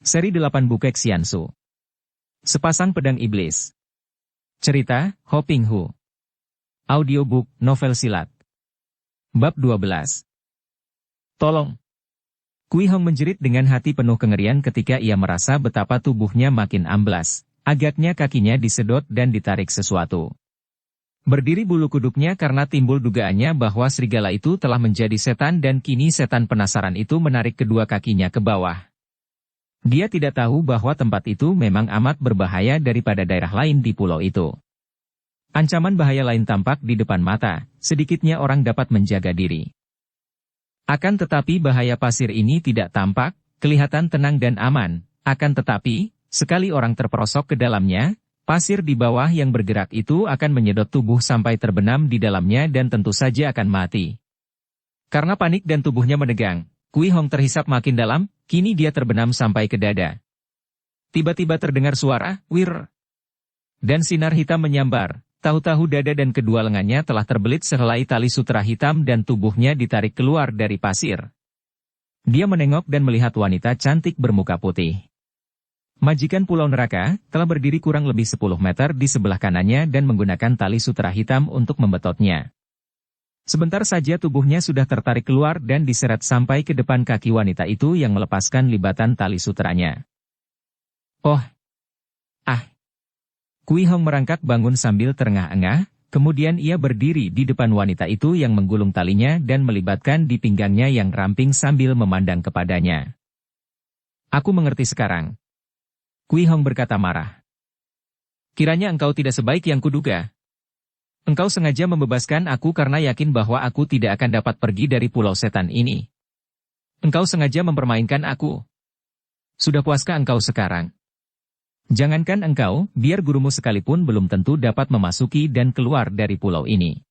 Seri 8 Bukek Xiansu. Sepasang Pedang Iblis. Cerita, Ho Ping Hu. Audiobook, novel silat. Bab 12. Tolong. Kui Hong menjerit dengan hati penuh kengerian ketika ia merasa betapa tubuhnya makin amblas. Agaknya kakinya disedot dan ditarik sesuatu. Berdiri bulu kuduknya karena timbul dugaannya bahwa serigala itu telah menjadi setan dan kini setan penasaran itu menarik kedua kakinya ke bawah. Dia tidak tahu bahwa tempat itu memang amat berbahaya daripada daerah lain di pulau itu. Ancaman bahaya lain tampak di depan mata, sedikitnya orang dapat menjaga diri. Akan tetapi bahaya pasir ini tidak tampak, kelihatan tenang dan aman. Akan tetapi, sekali orang terperosok ke dalamnya, pasir di bawah yang bergerak itu akan menyedot tubuh sampai terbenam di dalamnya dan tentu saja akan mati. Karena panik dan tubuhnya menegang, Kui Hong terhisap makin dalam, kini dia terbenam sampai ke dada. Tiba-tiba terdengar suara, wir. Dan sinar hitam menyambar, tahu-tahu dada dan kedua lengannya telah terbelit sehelai tali sutra hitam dan tubuhnya ditarik keluar dari pasir. Dia menengok dan melihat wanita cantik bermuka putih. Majikan Pulau Neraka telah berdiri kurang lebih 10 meter di sebelah kanannya dan menggunakan tali sutra hitam untuk membetotnya. Sebentar saja tubuhnya sudah tertarik keluar dan diseret sampai ke depan kaki wanita itu yang melepaskan libatan tali sutranya. Oh! Ah! Kui Hong merangkak bangun sambil terengah-engah, kemudian ia berdiri di depan wanita itu yang menggulung talinya dan melibatkan di pinggangnya yang ramping sambil memandang kepadanya. Aku mengerti sekarang. Kui Hong berkata marah. Kiranya engkau tidak sebaik yang kuduga. Engkau sengaja membebaskan aku karena yakin bahwa aku tidak akan dapat pergi dari pulau setan ini. Engkau sengaja mempermainkan aku. Sudah puaskah engkau sekarang? Jangankan engkau, biar gurumu sekalipun belum tentu dapat memasuki dan keluar dari pulau ini.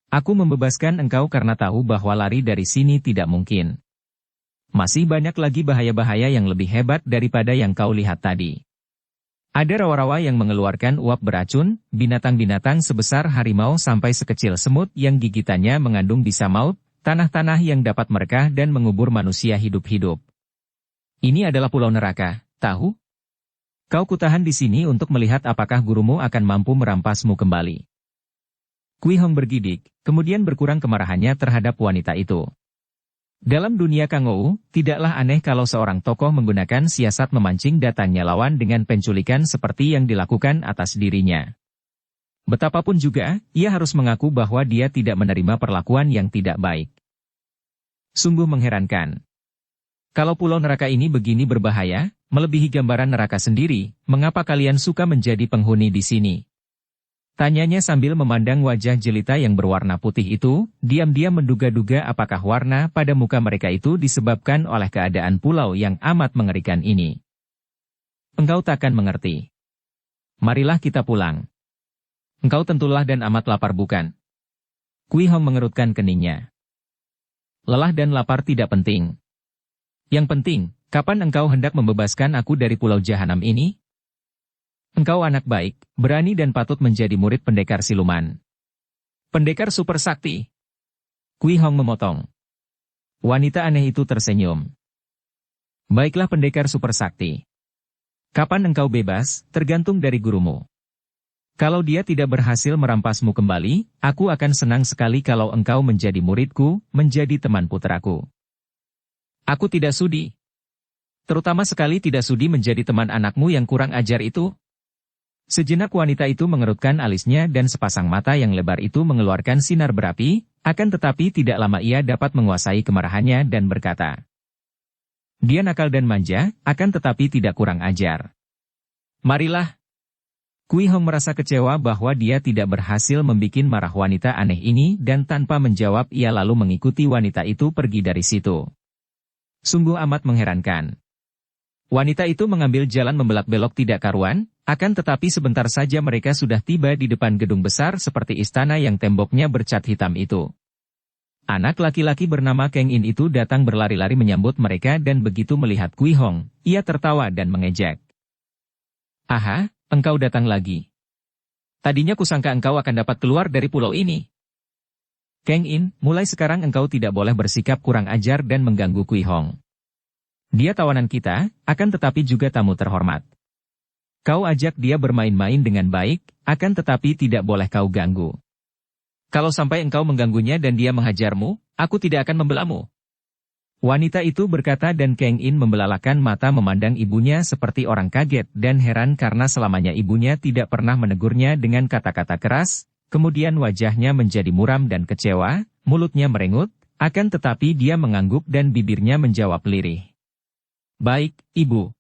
Aku membebaskan engkau karena tahu bahwa lari dari sini tidak mungkin. Masih banyak lagi bahaya-bahaya yang lebih hebat daripada yang kau lihat tadi. Ada rawa-rawa yang mengeluarkan uap beracun, binatang-binatang sebesar harimau sampai sekecil semut yang gigitannya mengandung bisa maut, tanah-tanah yang dapat merekah dan mengubur manusia hidup-hidup. Ini adalah pulau neraka, tahu? Kau kutahan di sini untuk melihat apakah gurumu akan mampu merampasmu kembali. Kui Hong bergidik, kemudian berkurang kemarahannya terhadap wanita itu. Dalam dunia Kangou, tidaklah aneh kalau seorang tokoh menggunakan siasat memancing datangnya lawan dengan penculikan seperti yang dilakukan atas dirinya. Betapapun juga, ia harus mengaku bahwa dia tidak menerima perlakuan yang tidak baik. Sungguh mengherankan. Kalau pulau neraka ini begini berbahaya, melebihi gambaran neraka sendiri, mengapa kalian suka menjadi penghuni di sini? Tanyanya sambil memandang wajah jelita yang berwarna putih itu, diam-diam menduga-duga apakah warna pada muka mereka itu disebabkan oleh keadaan pulau yang amat mengerikan ini. Engkau takkan mengerti. Marilah kita pulang. Engkau tentulah dan amat lapar bukan? Kui Hong mengerutkan keningnya. Lelah dan lapar tidak penting. Yang penting, kapan engkau hendak membebaskan aku dari pulau jahanam ini? Engkau anak baik, berani dan patut menjadi murid pendekar siluman. Pendekar super sakti. Kui Hong memotong. Wanita aneh itu tersenyum. Baiklah pendekar super sakti. Kapan engkau bebas, tergantung dari gurumu. Kalau dia tidak berhasil merampasmu kembali, aku akan senang sekali kalau engkau menjadi muridku, menjadi teman putraku. Aku tidak sudi. Terutama sekali tidak sudi menjadi teman anakmu yang kurang ajar itu. Sejenak wanita itu mengerutkan alisnya dan sepasang mata yang lebar itu mengeluarkan sinar berapi, akan tetapi tidak lama ia dapat menguasai kemarahannya dan berkata. Dia nakal dan manja, akan tetapi tidak kurang ajar. Marilah. Kui Hong merasa kecewa bahwa dia tidak berhasil membikin marah wanita aneh ini dan tanpa menjawab ia lalu mengikuti wanita itu pergi dari situ. Sungguh amat mengherankan. Wanita itu mengambil jalan membelak-belok tidak karuan, akan tetapi sebentar saja mereka sudah tiba di depan gedung besar seperti istana yang temboknya bercat hitam itu. Anak laki-laki bernama Kang In itu datang berlari-lari menyambut mereka dan begitu melihat Kui Hong, ia tertawa dan mengejek. Aha, engkau datang lagi. Tadinya kusangka engkau akan dapat keluar dari pulau ini. Kang In, mulai sekarang engkau tidak boleh bersikap kurang ajar dan mengganggu Kui Hong. Dia tawanan kita, akan tetapi juga tamu terhormat. Kau ajak dia bermain-main dengan baik, akan tetapi tidak boleh kau ganggu. Kalau sampai engkau mengganggunya dan dia menghajarmu, aku tidak akan membelamu. Wanita itu berkata dan Kang In membelalakan mata memandang ibunya seperti orang kaget dan heran karena selamanya ibunya tidak pernah menegurnya dengan kata-kata keras, kemudian wajahnya menjadi muram dan kecewa, mulutnya merengut, akan tetapi dia mengangguk dan bibirnya menjawab lirih. Baik, Ibu.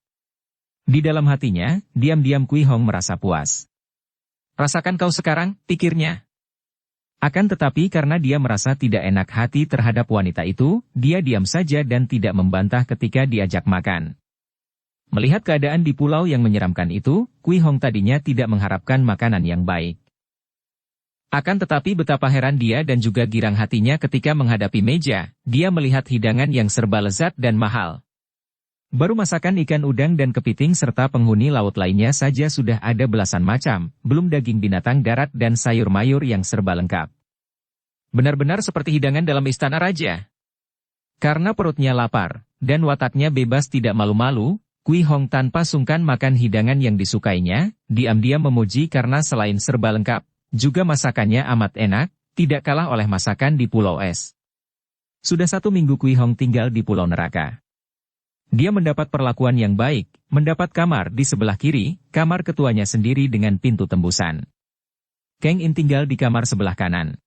Di dalam hatinya, diam-diam Kui Hong merasa puas. Rasakan kau sekarang, pikirnya. Akan tetapi karena dia merasa tidak enak hati terhadap wanita itu, dia diam saja dan tidak membantah ketika diajak makan. Melihat keadaan di pulau yang menyeramkan itu, Kui Hong tadinya tidak mengharapkan makanan yang baik. Akan tetapi betapa heran dia dan juga girang hatinya ketika menghadapi meja, dia melihat hidangan yang serba lezat dan mahal. Baru masakan ikan udang dan kepiting serta penghuni laut lainnya saja sudah ada belasan macam, belum daging binatang darat dan sayur-mayur yang serba lengkap. Benar-benar seperti hidangan dalam istana raja. Karena perutnya lapar, dan wataknya bebas tidak malu-malu, Kui Hong tanpa sungkan makan hidangan yang disukainya, diam-diam memuji karena selain serba lengkap, juga masakannya amat enak, tidak kalah oleh masakan di Pulau Es. Sudah 1 minggu Kui Hong tinggal di Pulau Neraka. Dia mendapat perlakuan yang baik, mendapat kamar di sebelah kiri, kamar ketuanya sendiri dengan pintu tembusan. Kang In tinggal di kamar sebelah kanan.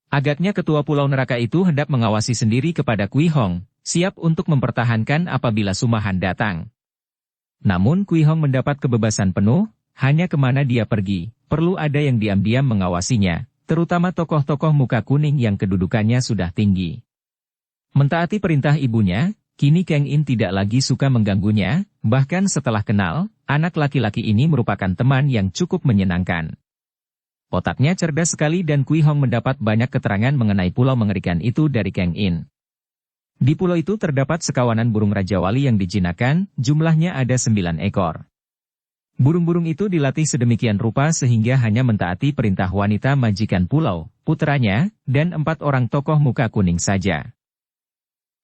Agaknya ketua Pulau Neraka itu hendak mengawasi sendiri kepada Kui Hong, siap untuk mempertahankan apabila Sumahan datang. Namun Kui Hong mendapat kebebasan penuh, hanya kemana dia pergi, perlu ada yang diam-diam mengawasinya, terutama tokoh-tokoh muka kuning yang kedudukannya sudah tinggi. Mentaati perintah ibunya, kini Kang In tidak lagi suka mengganggunya, bahkan setelah kenal, anak laki-laki ini merupakan teman yang cukup menyenangkan. Otaknya cerdas sekali dan Kui Hong mendapat banyak keterangan mengenai pulau mengerikan itu dari Kang In. Di pulau itu terdapat sekawanan burung Raja Wali yang dijinakan, jumlahnya ada 9 ekor. Burung-burung itu dilatih sedemikian rupa sehingga hanya mentaati perintah wanita majikan pulau, putranya, dan 4 orang tokoh muka kuning saja.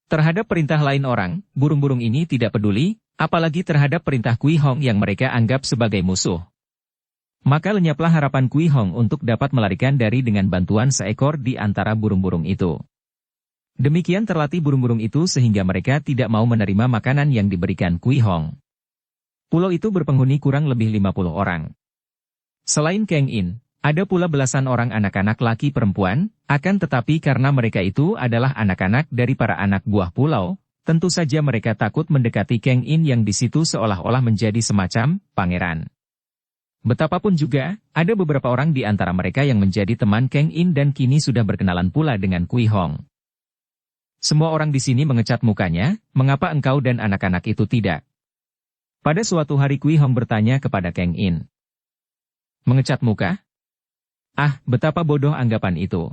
Terhadap perintah lain orang, burung-burung ini tidak peduli, apalagi terhadap perintah Kui Hong yang mereka anggap sebagai musuh. Maka lenyaplah harapan Kui Hong untuk dapat melarikan diri dengan bantuan seekor di antara burung-burung itu. Demikian terlatih burung-burung itu sehingga mereka tidak mau menerima makanan yang diberikan Kui Hong. Pulau itu berpenghuni kurang lebih 50 orang. Selain Kang In, ada pula belasan orang anak-anak laki perempuan, akan tetapi karena mereka itu adalah anak-anak dari para anak buah pulau, tentu saja mereka takut mendekati Kang In yang di situ seolah-olah menjadi semacam pangeran. Betapapun juga, ada beberapa orang di antara mereka yang menjadi teman Kang In dan kini sudah berkenalan pula dengan Kui Hong. Semua orang di sini mengecat mukanya, mengapa engkau dan anak-anak itu tidak? Pada suatu hari Kui Hong bertanya kepada Kang In. Mengecat muka? Ah, betapa bodoh anggapan itu.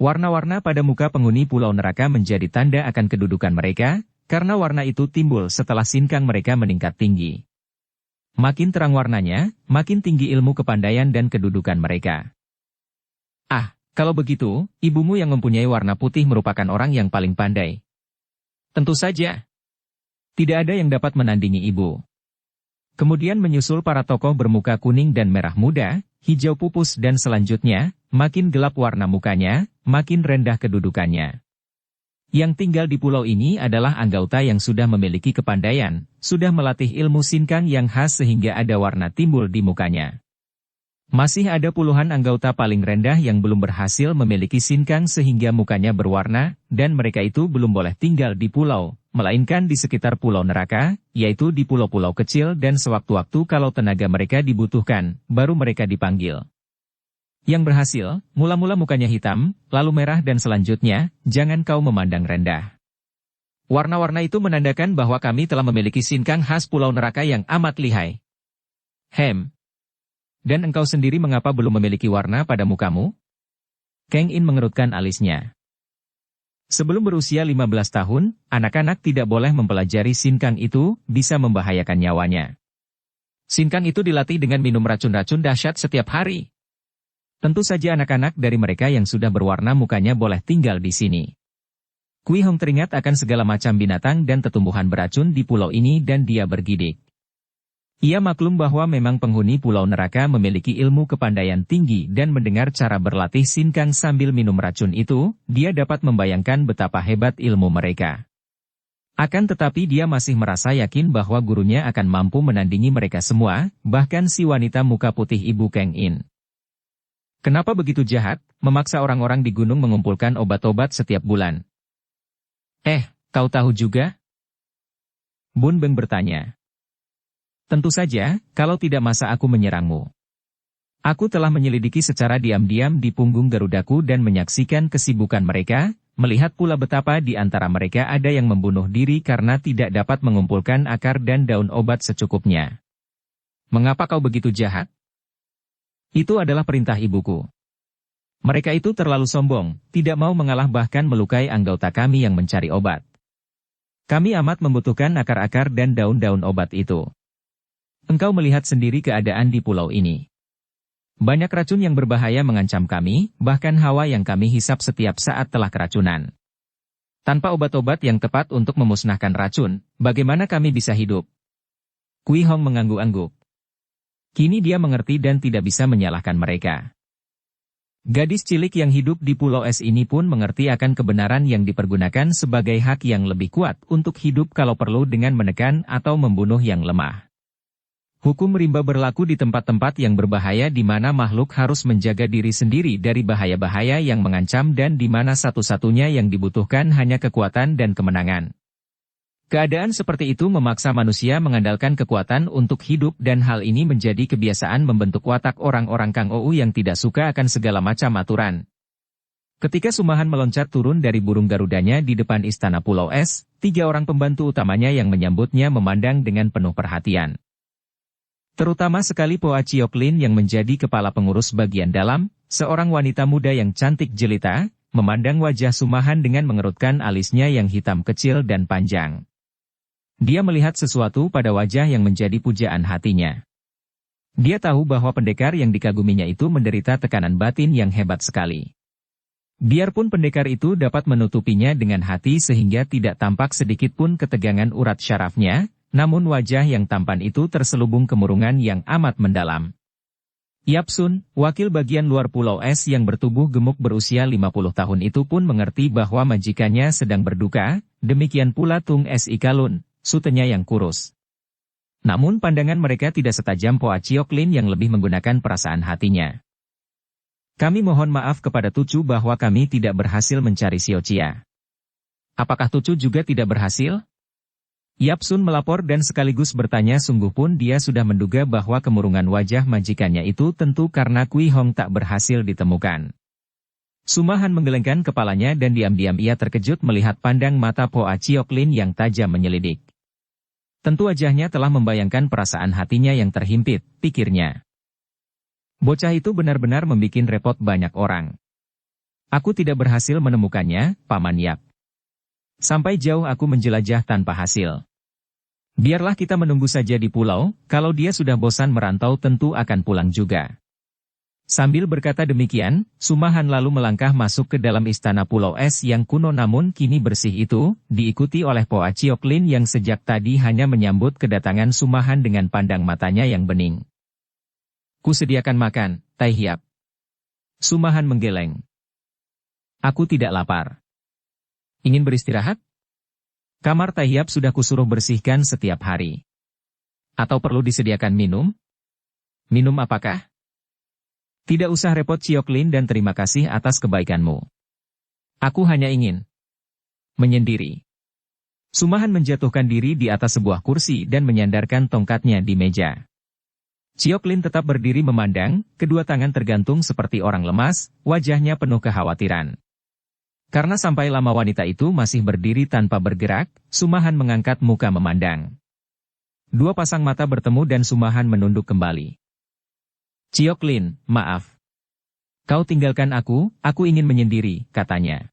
Warna-warna pada muka penghuni Pulau Neraka menjadi tanda akan kedudukan mereka, karena warna itu timbul setelah sinkang mereka meningkat tinggi. Makin terang warnanya, makin tinggi ilmu kepandaian dan kedudukan mereka. Ah, kalau begitu, ibumu yang mempunyai warna putih merupakan orang yang paling pandai. Tentu saja. Tidak ada yang dapat menandingi ibu. Kemudian menyusul para tokoh bermuka kuning dan merah muda, hijau pupus dan selanjutnya, makin gelap warna mukanya, makin rendah kedudukannya. Yang tinggal di pulau ini adalah anggota yang sudah memiliki kepandaian, sudah melatih ilmu sinkang yang khas sehingga ada warna timbul di mukanya. Masih ada puluhan anggota paling rendah yang belum berhasil memiliki sinkang sehingga mukanya berwarna, dan mereka itu belum boleh tinggal di pulau, melainkan di sekitar Pulau Neraka, yaitu di pulau-pulau kecil dan sewaktu-waktu kalau tenaga mereka dibutuhkan, baru mereka dipanggil. Yang berhasil, mula-mula mukanya hitam, lalu merah dan selanjutnya, jangan kau memandang rendah. Warna-warna itu menandakan bahwa kami telah memiliki sinkang khas Pulau Neraka yang amat lihai. Dan engkau sendiri mengapa belum memiliki warna pada mukamu? Kang In mengerutkan alisnya. Sebelum berusia 15 tahun, anak-anak tidak boleh mempelajari sinkang itu, bisa membahayakan nyawanya. Sinkang itu dilatih dengan minum racun-racun dahsyat setiap hari. Tentu saja anak-anak dari mereka yang sudah berwarna mukanya boleh tinggal di sini. Kui Hong teringat akan segala macam binatang dan tumbuhan beracun di pulau ini dan dia bergidik. Ia maklum bahwa memang penghuni pulau neraka memiliki ilmu kepandaian tinggi dan mendengar cara berlatih sinkang sambil minum racun itu, dia dapat membayangkan betapa hebat ilmu mereka. Akan tetapi dia masih merasa yakin bahwa gurunya akan mampu menandingi mereka semua, bahkan si wanita muka putih Ibu Kang In. Kenapa begitu jahat, memaksa orang-orang di gunung mengumpulkan obat-obat setiap bulan? Kau tahu juga? Bun Beng bertanya. Tentu saja, kalau tidak masa aku menyerangmu. Aku telah menyelidiki secara diam-diam di punggung Garudaku dan menyaksikan kesibukan mereka, melihat pula betapa di antara mereka ada yang membunuh diri karena tidak dapat mengumpulkan akar dan daun obat secukupnya. Mengapa kau begitu jahat? Itu adalah perintah ibuku. Mereka itu terlalu sombong, tidak mau mengalah bahkan melukai anggota kami yang mencari obat. Kami amat membutuhkan akar-akar dan daun-daun obat itu. Engkau melihat sendiri keadaan di pulau ini. Banyak racun yang berbahaya mengancam kami, bahkan hawa yang kami hisap setiap saat telah keracunan. Tanpa obat-obat yang tepat untuk memusnahkan racun, bagaimana kami bisa hidup? Kui Hong mengangguk-angguk. Kini dia mengerti dan tidak bisa menyalahkan mereka. Gadis cilik yang hidup di pulau es ini pun mengerti akan kebenaran yang dipergunakan sebagai hak yang lebih kuat untuk hidup kalau perlu dengan menekan atau membunuh yang lemah. Hukum rimba berlaku di tempat-tempat yang berbahaya di mana makhluk harus menjaga diri sendiri dari bahaya-bahaya yang mengancam dan di mana satu-satunya yang dibutuhkan hanya kekuatan dan kemenangan. Keadaan seperti itu memaksa manusia mengandalkan kekuatan untuk hidup dan hal ini menjadi kebiasaan membentuk watak orang-orang Kang Ou yang tidak suka akan segala macam aturan. Ketika Sumahan meloncat turun dari burung garudanya di depan istana Pulau Es, 3 orang pembantu utamanya yang menyambutnya memandang dengan penuh perhatian. Terutama sekali Poa Chiok Lin yang menjadi kepala pengurus bagian dalam, seorang wanita muda yang cantik jelita, memandang wajah Sumahan dengan mengerutkan alisnya yang hitam kecil dan panjang. Dia melihat sesuatu pada wajah yang menjadi pujaan hatinya. Dia tahu bahwa pendekar yang dikaguminya itu menderita tekanan batin yang hebat sekali. Biarpun pendekar itu dapat menutupinya dengan hati sehingga tidak tampak sedikit pun ketegangan urat syarafnya, namun wajah yang tampan itu terselubung kemurungan yang amat mendalam. Yap Sun, wakil bagian luar Pulau Es yang bertubuh gemuk berusia 50 tahun itu pun mengerti bahwa majikannya sedang berduka, demikian pula Tung Es Ikalun, sutenya yang kurus. Namun pandangan mereka tidak setajam Poa Chiok Lin yang lebih menggunakan perasaan hatinya. Kami mohon maaf kepada Tucu bahwa kami tidak berhasil mencari Xiao Chia. Apakah Tucu juga tidak berhasil? Yap Sun melapor dan sekaligus bertanya sungguh pun dia sudah menduga bahwa kemurungan wajah majikannya itu tentu karena Kui Hong tak berhasil ditemukan. Sumahan menggelengkan kepalanya dan diam-diam ia terkejut melihat pandang mata Poa Chiok Lin yang tajam menyelidik. Tentu wajahnya telah membayangkan perasaan hatinya yang terhimpit, pikirnya. Bocah itu benar-benar membikin repot banyak orang. Aku tidak berhasil menemukannya, Paman Yap. Sampai jauh aku menjelajah tanpa hasil. Biarlah kita menunggu saja di pulau, kalau dia sudah bosan merantau tentu akan pulang juga. Sambil berkata demikian, Sumahan lalu melangkah masuk ke dalam istana Pulau Es yang kuno namun kini bersih itu, diikuti oleh Poa Chiok Lin yang sejak tadi hanya menyambut kedatangan Sumahan dengan pandang matanya yang bening. Kusediakan makan, Tai Hiap. Sumahan menggeleng. Aku tidak lapar. Ingin beristirahat? Kamar Tai Hiap sudah kusuruh bersihkan setiap hari. Atau perlu disediakan minum? Minum apakah? Tidak usah repot Chiok Lin dan terima kasih atas kebaikanmu. Aku hanya ingin menyendiri. Sumahan menjatuhkan diri di atas sebuah kursi dan menyandarkan tongkatnya di meja. Chiok Lin tetap berdiri memandang, kedua tangan tergantung seperti orang lemas, wajahnya penuh kekhawatiran. Karena sampai lama wanita itu masih berdiri tanpa bergerak, Sumahan mengangkat muka memandang. 2 pasang mata bertemu dan Sumahan menunduk kembali. Chiok Lin, maaf. Kau tinggalkan aku ingin menyendiri, katanya.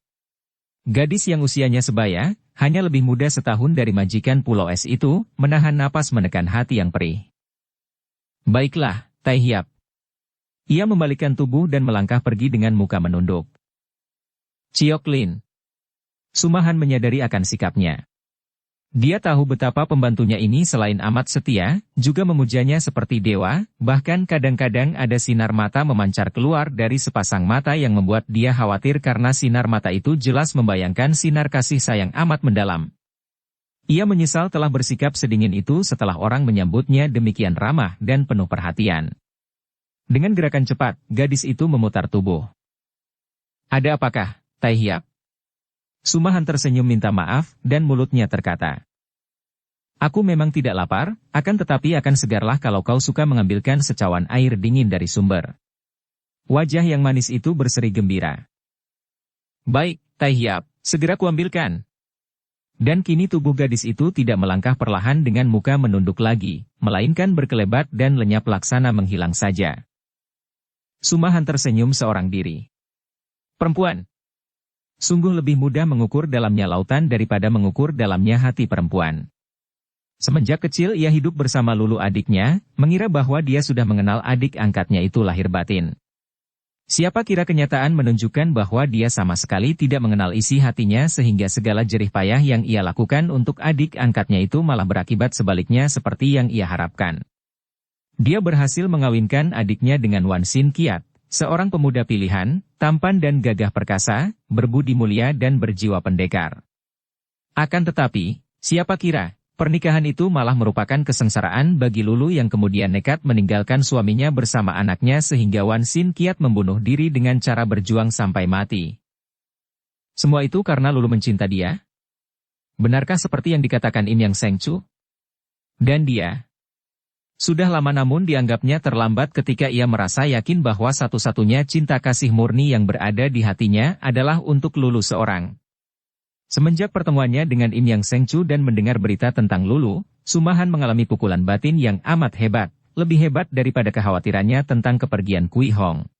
Gadis yang usianya sebaya, hanya lebih muda setahun dari majikan Pulau Es itu, menahan napas menekan hati yang perih. Baiklah, Tai Hiap. Ia membalikkan tubuh dan melangkah pergi dengan muka menunduk. Chiok Lin. Sumahan menyadari akan sikapnya. Dia tahu betapa pembantunya ini selain amat setia, juga memujanya seperti dewa, bahkan kadang-kadang ada sinar mata memancar keluar dari sepasang mata yang membuat dia khawatir karena sinar mata itu jelas membayangkan sinar kasih sayang amat mendalam. Ia menyesal telah bersikap sedingin itu setelah orang menyambutnya demikian ramah dan penuh perhatian. Dengan gerakan cepat, gadis itu memutar tubuh. Ada apakah, Tai Hiap? Sumahan tersenyum minta maaf, dan mulutnya terkata. Aku memang tidak lapar, akan tetapi akan segarlah kalau kau suka mengambilkan secawan air dingin dari sumber. Wajah yang manis itu berseri gembira. Baik, Tai Hiap, segera kuambilkan. Dan kini tubuh gadis itu tidak melangkah perlahan dengan muka menunduk lagi, melainkan berkelebat dan lenyap laksana menghilang saja. Sumahan tersenyum seorang diri. Perempuan. Sungguh lebih mudah mengukur dalamnya lautan daripada mengukur dalamnya hati perempuan. Semenjak kecil ia hidup bersama Lulu adiknya, mengira bahwa dia sudah mengenal adik angkatnya itu lahir batin. Siapa kira kenyataan menunjukkan bahwa dia sama sekali tidak mengenal isi hatinya sehingga segala jerih payah yang ia lakukan untuk adik angkatnya itu malah berakibat sebaliknya seperti yang ia harapkan. Dia berhasil mengawinkan adiknya dengan Wan Sin Kiat, seorang pemuda pilihan, tampan dan gagah perkasa, berbudi mulia dan berjiwa pendekar. Akan tetapi, siapa kira, pernikahan itu malah merupakan kesengsaraan bagi Lulu yang kemudian nekat meninggalkan suaminya bersama anaknya sehingga Wan Sin Kiat membunuh diri dengan cara berjuang sampai mati. Semua itu karena Lulu mencinta dia? Benarkah seperti yang dikatakan Im Yang Seng Chu? Dan dia sudah lama namun dianggapnya terlambat ketika ia merasa yakin bahwa satu-satunya cinta kasih murni yang berada di hatinya adalah untuk Lulu seorang. Semenjak pertemuannya dengan Im Yang Seng Chu dan mendengar berita tentang Lulu, Sumahan mengalami pukulan batin yang amat hebat, lebih hebat daripada kekhawatirannya tentang kepergian Kui Hong.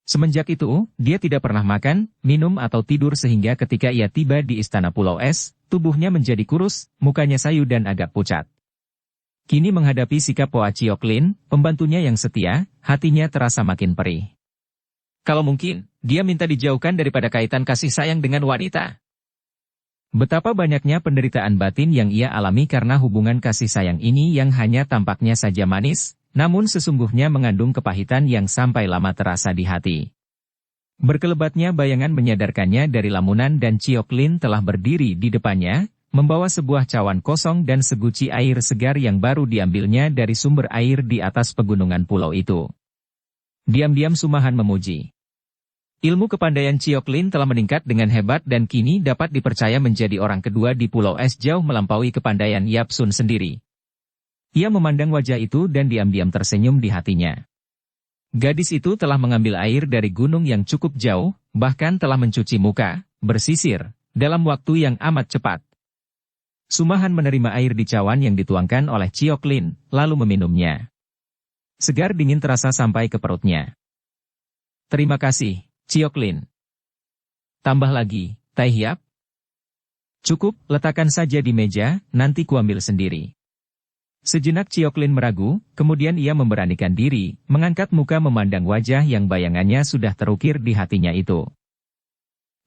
Semenjak itu, dia tidak pernah makan, minum atau tidur sehingga ketika ia tiba di Istana Pulau Es, tubuhnya menjadi kurus, mukanya sayu dan agak pucat. Kini menghadapi sikap Poa Chiok Lin, pembantunya yang setia, hatinya terasa makin perih. Kalau mungkin, dia minta dijauhkan daripada kaitan kasih sayang dengan wanita. Betapa banyaknya penderitaan batin yang ia alami karena hubungan kasih sayang ini yang hanya tampaknya saja manis, namun sesungguhnya mengandung kepahitan yang sampai lama terasa di hati. Berkelebatnya bayangan menyadarkannya dari lamunan dan Chiok Lin telah berdiri di depannya, membawa sebuah cawan kosong dan seguci air segar yang baru diambilnya dari sumber air di atas pegunungan pulau itu. Diam-diam Sumahan memuji. Ilmu kepandaian Chiok Lin telah meningkat dengan hebat dan kini dapat dipercaya menjadi orang kedua di Pulau Es jauh melampaui kepandaian Yap Sun sendiri. Ia memandang wajah itu dan diam-diam tersenyum di hatinya. Gadis itu telah mengambil air dari gunung yang cukup jauh, bahkan telah mencuci muka, bersisir, dalam waktu yang amat cepat. Sumahan menerima air di cawan yang dituangkan oleh Chiok Lin, lalu meminumnya. Segar dingin terasa sampai ke perutnya. Terima kasih, Chiok Lin. Tambah lagi, Tai Hiap. Cukup, letakkan saja di meja, nanti kuambil sendiri. Sejenak Chiok Lin meragu, kemudian ia memberanikan diri, mengangkat muka memandang wajah yang bayangannya sudah terukir di hatinya itu.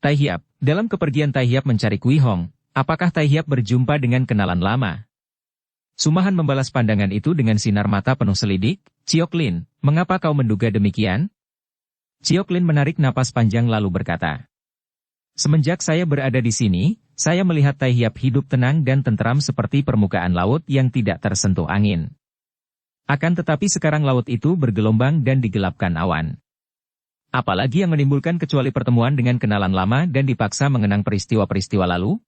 Tai Hiap, dalam kepergian Tai Hiap mencari Kui Hong, apakah Tai Hiap berjumpa dengan kenalan lama? Sumahan membalas pandangan itu dengan sinar mata penuh selidik. Chiok Lin, mengapa kau menduga demikian? Chiok Lin menarik napas panjang lalu berkata. Semenjak saya berada di sini, saya melihat Tai Hiap hidup tenang dan tentram seperti permukaan laut yang tidak tersentuh angin. Akan tetapi sekarang laut itu bergelombang dan digelapkan awan. Apalagi yang menimbulkan kecuali pertemuan dengan kenalan lama dan dipaksa mengenang peristiwa-peristiwa lalu?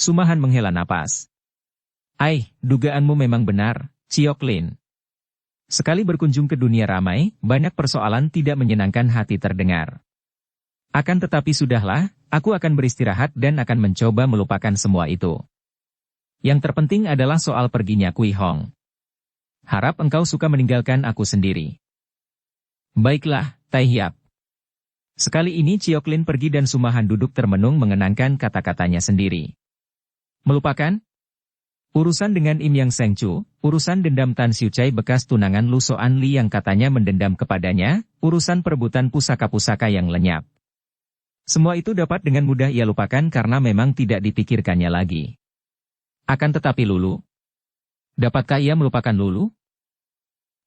Sumahan menghela napas. Dugaanmu memang benar, Chiok Lin. Sekali berkunjung ke dunia ramai, banyak persoalan tidak menyenangkan hati terdengar. Akan tetapi sudahlah, aku akan beristirahat dan akan mencoba melupakan semua itu. Yang terpenting adalah soal perginya Kui Hong. Harap engkau suka meninggalkan aku sendiri. Baiklah, Tai Hiap. Sekali ini Chiok Lin pergi dan Sumahan duduk termenung mengenangkan kata-katanya sendiri. Melupakan? Urusan dengan Im Yang Seng Chu, urusan dendam Tan Siu Chai bekas tunangan Lu Soan Li yang katanya mendendam kepadanya, urusan perebutan pusaka-pusaka yang lenyap. Semua itu dapat dengan mudah ia lupakan karena memang tidak dipikirkannya lagi. Akan tetapi Lulu, dapatkah ia melupakan Lulu?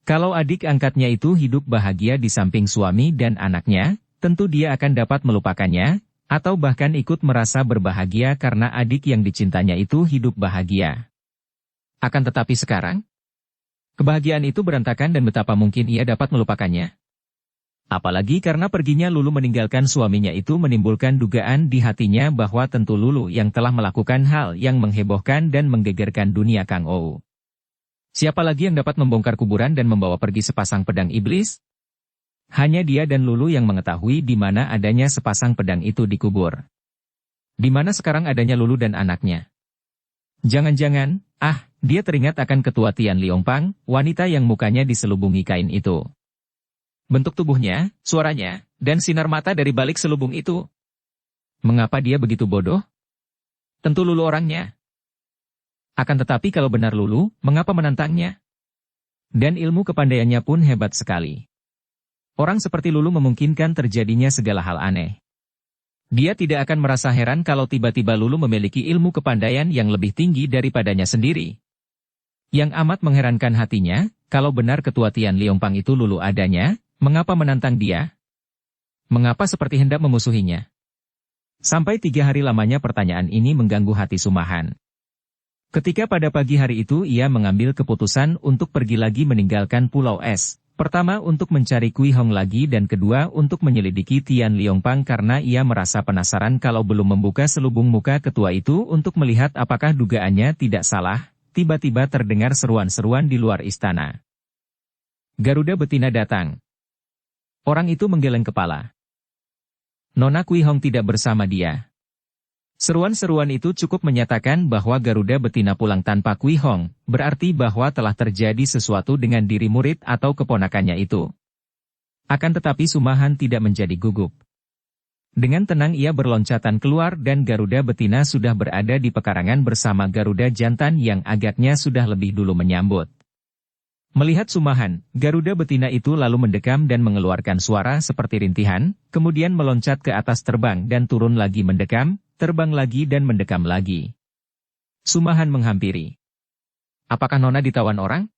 Kalau adik angkatnya itu hidup bahagia di samping suami dan anaknya, tentu dia akan dapat melupakannya, atau bahkan ikut merasa berbahagia karena adik yang dicintanya itu hidup bahagia. Akan tetapi sekarang, kebahagiaan itu berantakan dan betapa mungkin ia dapat melupakannya. Apalagi karena perginya Lulu meninggalkan suaminya itu menimbulkan dugaan di hatinya bahwa tentu Lulu yang telah melakukan hal yang menghebohkan dan menggegerkan dunia Kang Ou. Siapa lagi yang dapat membongkar kuburan dan membawa pergi sepasang pedang iblis? Hanya dia dan Lulu yang mengetahui di mana adanya sepasang pedang itu dikubur. Di mana sekarang adanya Lulu dan anaknya? Jangan-jangan, dia teringat akan ketua Tian Liongpang, wanita yang mukanya diselubungi kain itu. Bentuk tubuhnya, suaranya, dan sinar mata dari balik selubung itu. Mengapa dia begitu bodoh? Tentu Lulu orangnya. Akan tetapi kalau benar Lulu, mengapa menantangnya? Dan ilmu kepandaiannya pun hebat sekali. Orang seperti Lulu memungkinkan terjadinya segala hal aneh. Dia tidak akan merasa heran kalau tiba-tiba Lulu memiliki ilmu kepandaian yang lebih tinggi daripadanya sendiri. Yang amat mengherankan hatinya, kalau benar ketua Tian Liongpang itu Lulu adanya, mengapa menantang dia? Mengapa seperti hendak memusuhinya? Sampai 3 hari lamanya pertanyaan ini mengganggu hati Sumahan. Ketika pada pagi hari itu ia mengambil keputusan untuk pergi lagi meninggalkan Pulau Es. Pertama untuk mencari Kui Hong lagi dan kedua untuk menyelidiki Tian Liongpang karena ia merasa penasaran kalau belum membuka selubung muka ketua itu untuk melihat apakah dugaannya tidak salah. Tiba-tiba terdengar seruan-seruan di luar istana. Garuda betina datang. Orang itu menggeleng kepala. Nona Kui Hong tidak bersama dia. Seruan-seruan itu cukup menyatakan bahwa Garuda betina pulang tanpa Kui Hong, berarti bahwa telah terjadi sesuatu dengan diri murid atau keponakannya itu. Akan tetapi Sumahan tidak menjadi gugup. Dengan tenang ia berloncatan keluar dan Garuda betina sudah berada di pekarangan bersama Garuda jantan yang agaknya sudah lebih dulu menyambut. Melihat Sumahan, Garuda betina itu lalu mendekam dan mengeluarkan suara seperti rintihan, kemudian meloncat ke atas terbang dan turun lagi mendekam, terbang lagi dan mendekam lagi. Sumahan menghampiri. Apakah Nona ditawan orang?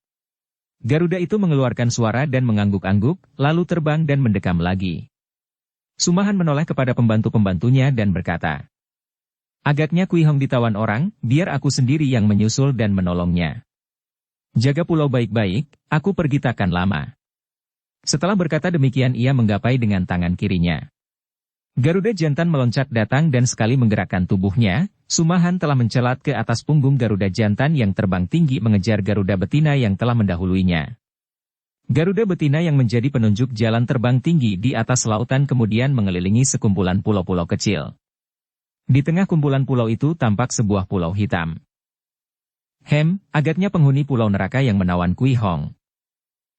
Garuda itu mengeluarkan suara dan mengangguk-angguk, lalu terbang dan mendekam lagi. Sumahan menoleh kepada pembantu-pembantunya dan berkata, agaknya Kui Hong ditawan orang, biar aku sendiri yang menyusul dan menolongnya. Jaga pulau baik-baik, aku pergi takkan lama. Setelah berkata demikian ia menggapai dengan tangan kirinya. Garuda jantan meloncat datang dan sekali menggerakkan tubuhnya, Sumahan telah mencelat ke atas punggung Garuda jantan yang terbang tinggi mengejar Garuda betina yang telah mendahuluinya. Garuda betina yang menjadi penunjuk jalan terbang tinggi di atas lautan kemudian mengelilingi sekumpulan pulau-pulau kecil. Di tengah kumpulan pulau itu tampak sebuah pulau hitam. Agaknya penghuni pulau neraka yang menawan Kui Hong.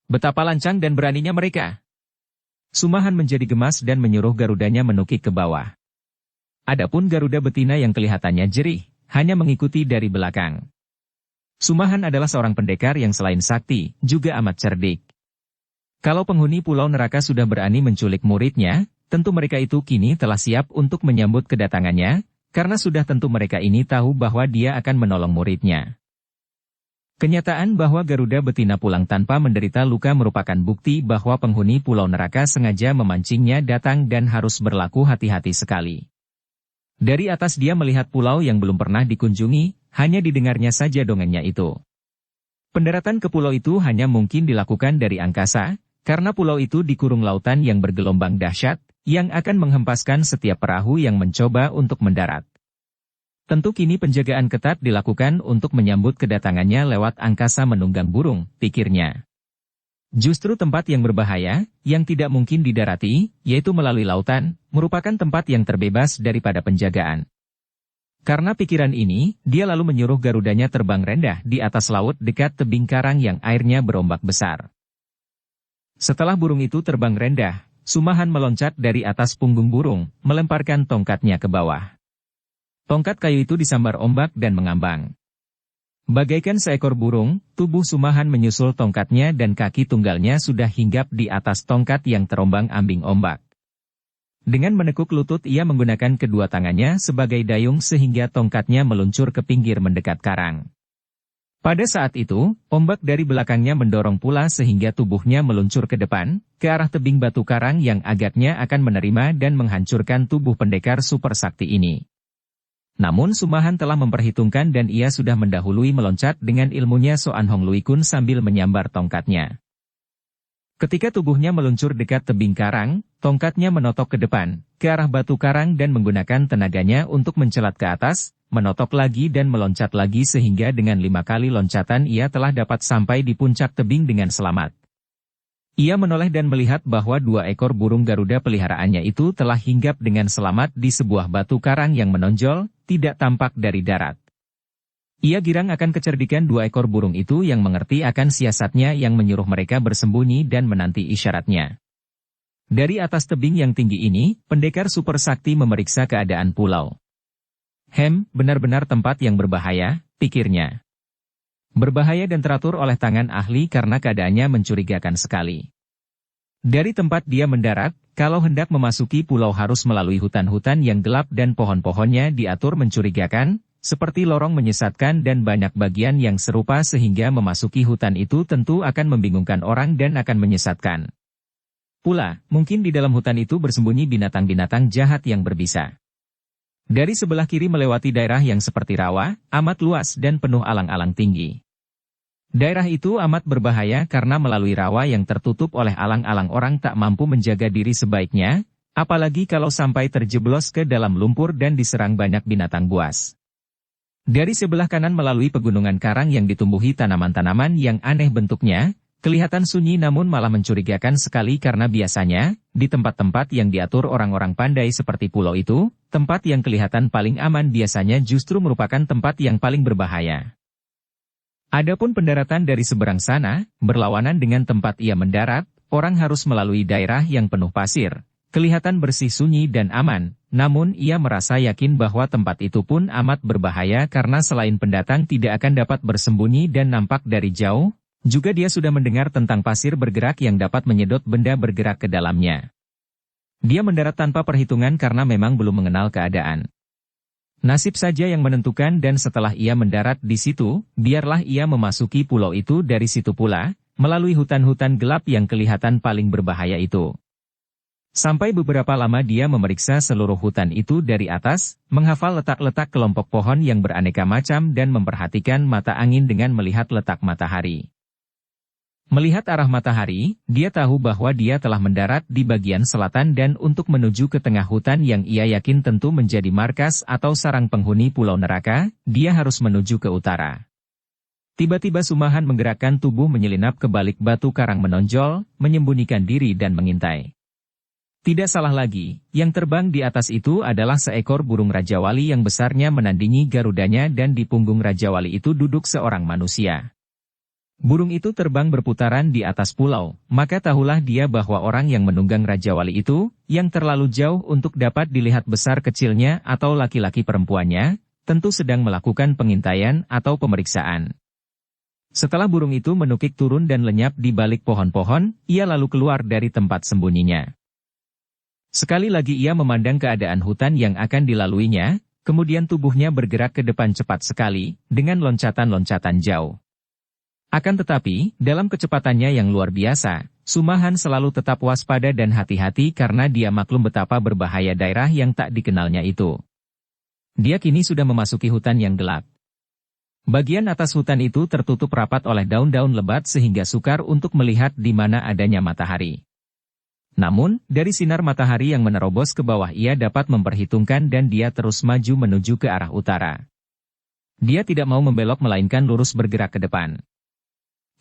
Betapa lancang dan beraninya mereka. Sumahan menjadi gemas dan menyuruh Garudanya menukik ke bawah. Adapun Garuda betina yang kelihatannya jerih, hanya mengikuti dari belakang. Sumahan adalah seorang pendekar yang selain sakti, juga amat cerdik. Kalau penghuni pulau neraka sudah berani menculik muridnya, tentu mereka itu kini telah siap untuk menyambut kedatangannya, karena sudah tentu mereka ini tahu bahwa dia akan menolong muridnya. Kenyataan bahwa Garuda betina pulang tanpa menderita luka merupakan bukti bahwa penghuni pulau neraka sengaja memancingnya datang dan harus berlaku hati-hati sekali. Dari atas dia melihat pulau yang belum pernah dikunjungi, hanya didengarnya saja dongengnya itu. Pendaratan ke pulau itu hanya mungkin dilakukan dari angkasa, karena pulau itu dikurung lautan yang bergelombang dahsyat, yang akan menghempaskan setiap perahu yang mencoba untuk mendarat. Tentu kini penjagaan ketat dilakukan untuk menyambut kedatangannya lewat angkasa menunggang burung, pikirnya. Justru tempat yang berbahaya, yang tidak mungkin didarati, yaitu melalui lautan, merupakan tempat yang terbebas daripada penjagaan. Karena pikiran ini, dia lalu menyuruh Garudanya terbang rendah di atas laut dekat tebing karang yang airnya berombak besar. Setelah burung itu terbang rendah, Sumahan meloncat dari atas punggung burung, melemparkan tongkatnya ke bawah. Tongkat kayu itu disambar ombak dan mengambang. Bagaikan seekor burung, tubuh Sumahan menyusul tongkatnya dan kaki tunggalnya sudah hinggap di atas tongkat yang terombang-ambing ombak. Dengan menekuk lutut ia menggunakan kedua tangannya sebagai dayung sehingga tongkatnya meluncur ke pinggir mendekat karang. Pada saat itu, ombak dari belakangnya mendorong pula sehingga tubuhnya meluncur ke depan, ke arah tebing batu karang yang agaknya akan menerima dan menghancurkan tubuh pendekar super sakti ini. Namun Sumahan telah memperhitungkan dan ia sudah mendahului meloncat dengan ilmunya Soan Hong Lui Kun sambil menyambar tongkatnya. Ketika tubuhnya meluncur dekat tebing karang, tongkatnya menotok ke depan, ke arah batu karang dan menggunakan tenaganya untuk mencelat ke atas, menotok lagi dan meloncat lagi sehingga dengan 5 kali loncatan ia telah dapat sampai di puncak tebing dengan selamat. Ia menoleh dan melihat bahwa 2 ekor burung Garuda peliharaannya itu telah hinggap dengan selamat di sebuah batu karang yang menonjol, tidak tampak dari darat. Ia girang akan kecerdikan 2 ekor burung itu yang mengerti akan siasatnya yang menyuruh mereka bersembunyi dan menanti isyaratnya. Dari atas tebing yang tinggi ini, pendekar super sakti memeriksa keadaan pulau. Benar-benar tempat yang berbahaya, pikirnya. Berbahaya dan teratur oleh tangan ahli karena keadaannya mencurigakan sekali. Dari tempat dia mendarat, kalau hendak memasuki pulau harus melalui hutan-hutan yang gelap dan pohon-pohonnya diatur mencurigakan, seperti lorong menyesatkan dan banyak bagian yang serupa sehingga memasuki hutan itu tentu akan membingungkan orang dan akan menyesatkan. Pula, mungkin di dalam hutan itu bersembunyi binatang-binatang jahat yang berbisa. Dari sebelah kiri melewati daerah yang seperti rawa, amat luas dan penuh alang-alang tinggi. Daerah itu amat berbahaya karena melalui rawa yang tertutup oleh alang-alang orang tak mampu menjaga diri sebaiknya, apalagi kalau sampai terjeblos ke dalam lumpur dan diserang banyak binatang buas. Dari sebelah kanan melalui pegunungan karang yang ditumbuhi tanaman-tanaman yang aneh bentuknya, kelihatan sunyi namun malah mencurigakan sekali karena biasanya, di tempat-tempat yang diatur orang-orang pandai seperti pulau itu, tempat yang kelihatan paling aman biasanya justru merupakan tempat yang paling berbahaya. Adapun pendaratan dari seberang sana, berlawanan dengan tempat ia mendarat, orang harus melalui daerah yang penuh pasir. Kelihatan bersih sunyi dan aman, namun ia merasa yakin bahwa tempat itu pun amat berbahaya karena selain pendatang tidak akan dapat bersembunyi dan nampak dari jauh, juga dia sudah mendengar tentang pasir bergerak yang dapat menyedot benda bergerak ke dalamnya. Dia mendarat tanpa perhitungan karena memang belum mengenal keadaan. Nasib saja yang menentukan dan setelah ia mendarat di situ, biarlah ia memasuki pulau itu dari situ pula, melalui hutan-hutan gelap yang kelihatan paling berbahaya itu. Sampai beberapa lama dia memeriksa seluruh hutan itu dari atas, menghafal letak-letak kelompok pohon yang beraneka macam dan memperhatikan mata angin dengan melihat letak matahari. Melihat arah matahari, dia tahu bahwa dia telah mendarat di bagian selatan dan untuk menuju ke tengah hutan yang ia yakin tentu menjadi markas atau sarang penghuni pulau neraka, dia harus menuju ke utara. Tiba-tiba Sumahan menggerakkan tubuh menyelinap ke balik batu karang menonjol, menyembunyikan diri dan mengintai. Tidak salah lagi, yang terbang di atas itu adalah seekor burung Raja Wali yang besarnya menandingi garudanya dan di punggung Raja Wali itu duduk seorang manusia. Burung itu terbang berputaran di atas pulau, maka tahulah dia bahwa orang yang menunggang Raja Wali itu, yang terlalu jauh untuk dapat dilihat besar kecilnya atau laki-laki perempuannya, tentu sedang melakukan pengintaian atau pemeriksaan. Setelah burung itu menukik turun dan lenyap di balik pohon-pohon, ia lalu keluar dari tempat sembunyinya. Sekali lagi ia memandang keadaan hutan yang akan dilaluinya, kemudian tubuhnya bergerak ke depan cepat sekali, dengan loncatan-loncatan jauh. Akan tetapi, dalam kecepatannya yang luar biasa, Sumahan selalu tetap waspada dan hati-hati karena dia maklum betapa berbahaya daerah yang tak dikenalnya itu. Dia kini sudah memasuki hutan yang gelap. Bagian atas hutan itu tertutup rapat oleh daun-daun lebat sehingga sukar untuk melihat di mana adanya matahari. Namun, dari sinar matahari yang menerobos ke bawah ia dapat memperhitungkan dan dia terus maju menuju ke arah utara. Dia tidak mau membelok melainkan lurus bergerak ke depan.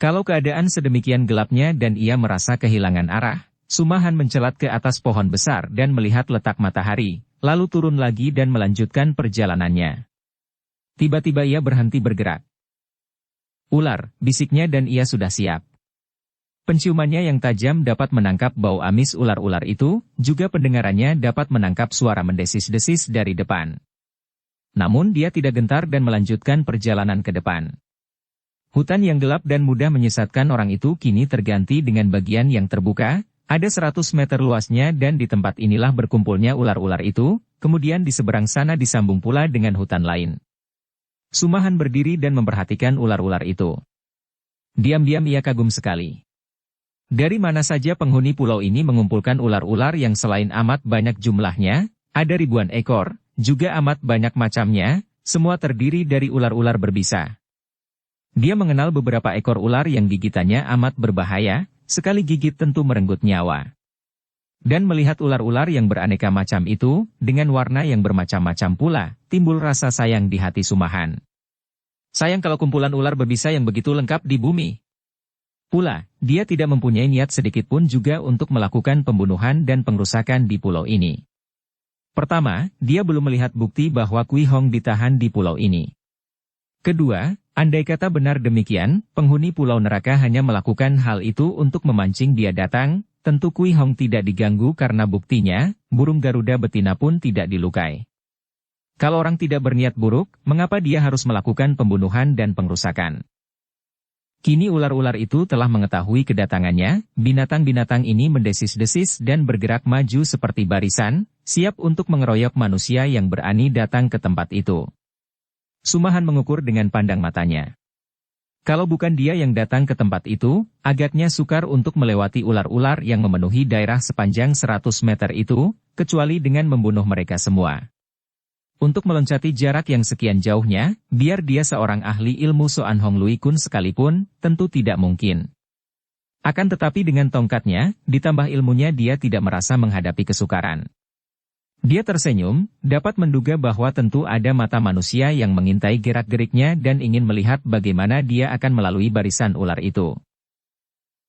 Kalau keadaan sedemikian gelapnya dan ia merasa kehilangan arah, Sumahan mencelat ke atas pohon besar dan melihat letak matahari, lalu turun lagi dan melanjutkan perjalanannya. Tiba-tiba ia berhenti bergerak. Ular, bisiknya dan ia sudah siap. Penciumannya yang tajam dapat menangkap bau amis ular-ular itu, juga pendengarannya dapat menangkap suara mendesis-desis dari depan. Namun dia tidak gentar dan melanjutkan perjalanan ke depan. Hutan yang gelap dan mudah menyesatkan orang itu kini terganti dengan bagian yang terbuka, Ada 100 meter luasnya dan di tempat inilah berkumpulnya ular-ular itu, kemudian di seberang sana disambung pula dengan hutan lain. Sumahan berdiri dan memperhatikan ular-ular itu. Diam-diam ia kagum sekali. Dari mana saja penghuni pulau ini mengumpulkan ular-ular yang selain amat banyak jumlahnya, ada ribuan ekor, juga amat banyak macamnya, semua terdiri dari ular-ular berbisa. Dia mengenal beberapa ekor ular yang gigitannya amat berbahaya, sekali gigit tentu merenggut nyawa. Dan melihat ular-ular yang beraneka macam itu, dengan warna yang bermacam-macam pula, timbul rasa sayang di hati Sumahan. Sayang kalau kumpulan ular berbisa yang begitu lengkap di bumi. Pula, dia tidak mempunyai niat sedikitpun juga untuk melakukan pembunuhan dan pengrusakan di pulau ini. Pertama, dia belum melihat bukti bahwa Kui Hong ditahan di pulau ini. Kedua, andai kata benar demikian, penghuni pulau neraka hanya melakukan hal itu untuk memancing dia datang, tentu Kui Hong tidak diganggu karena buktinya, burung Garuda betina pun tidak dilukai. Kalau orang tidak berniat buruk, mengapa dia harus melakukan pembunuhan dan pengrusakan? Kini ular-ular itu telah mengetahui kedatangannya, binatang-binatang ini mendesis-desis dan bergerak maju seperti barisan, siap untuk mengeroyok manusia yang berani datang ke tempat itu. Sumahan mengukur dengan pandang matanya. Kalau bukan dia yang datang ke tempat itu, agaknya sukar untuk melewati ular-ular yang memenuhi daerah sepanjang 100 meter itu, kecuali dengan membunuh mereka semua. Untuk meloncati jarak yang sekian jauhnya, biar dia seorang ahli ilmu Soan Hong Lui Kun sekalipun, tentu tidak mungkin. Akan tetapi dengan tongkatnya, ditambah ilmunya dia tidak merasa menghadapi kesukaran. Dia tersenyum, dapat menduga bahwa tentu ada mata manusia yang mengintai gerak-geriknya dan ingin melihat bagaimana dia akan melalui barisan ular itu.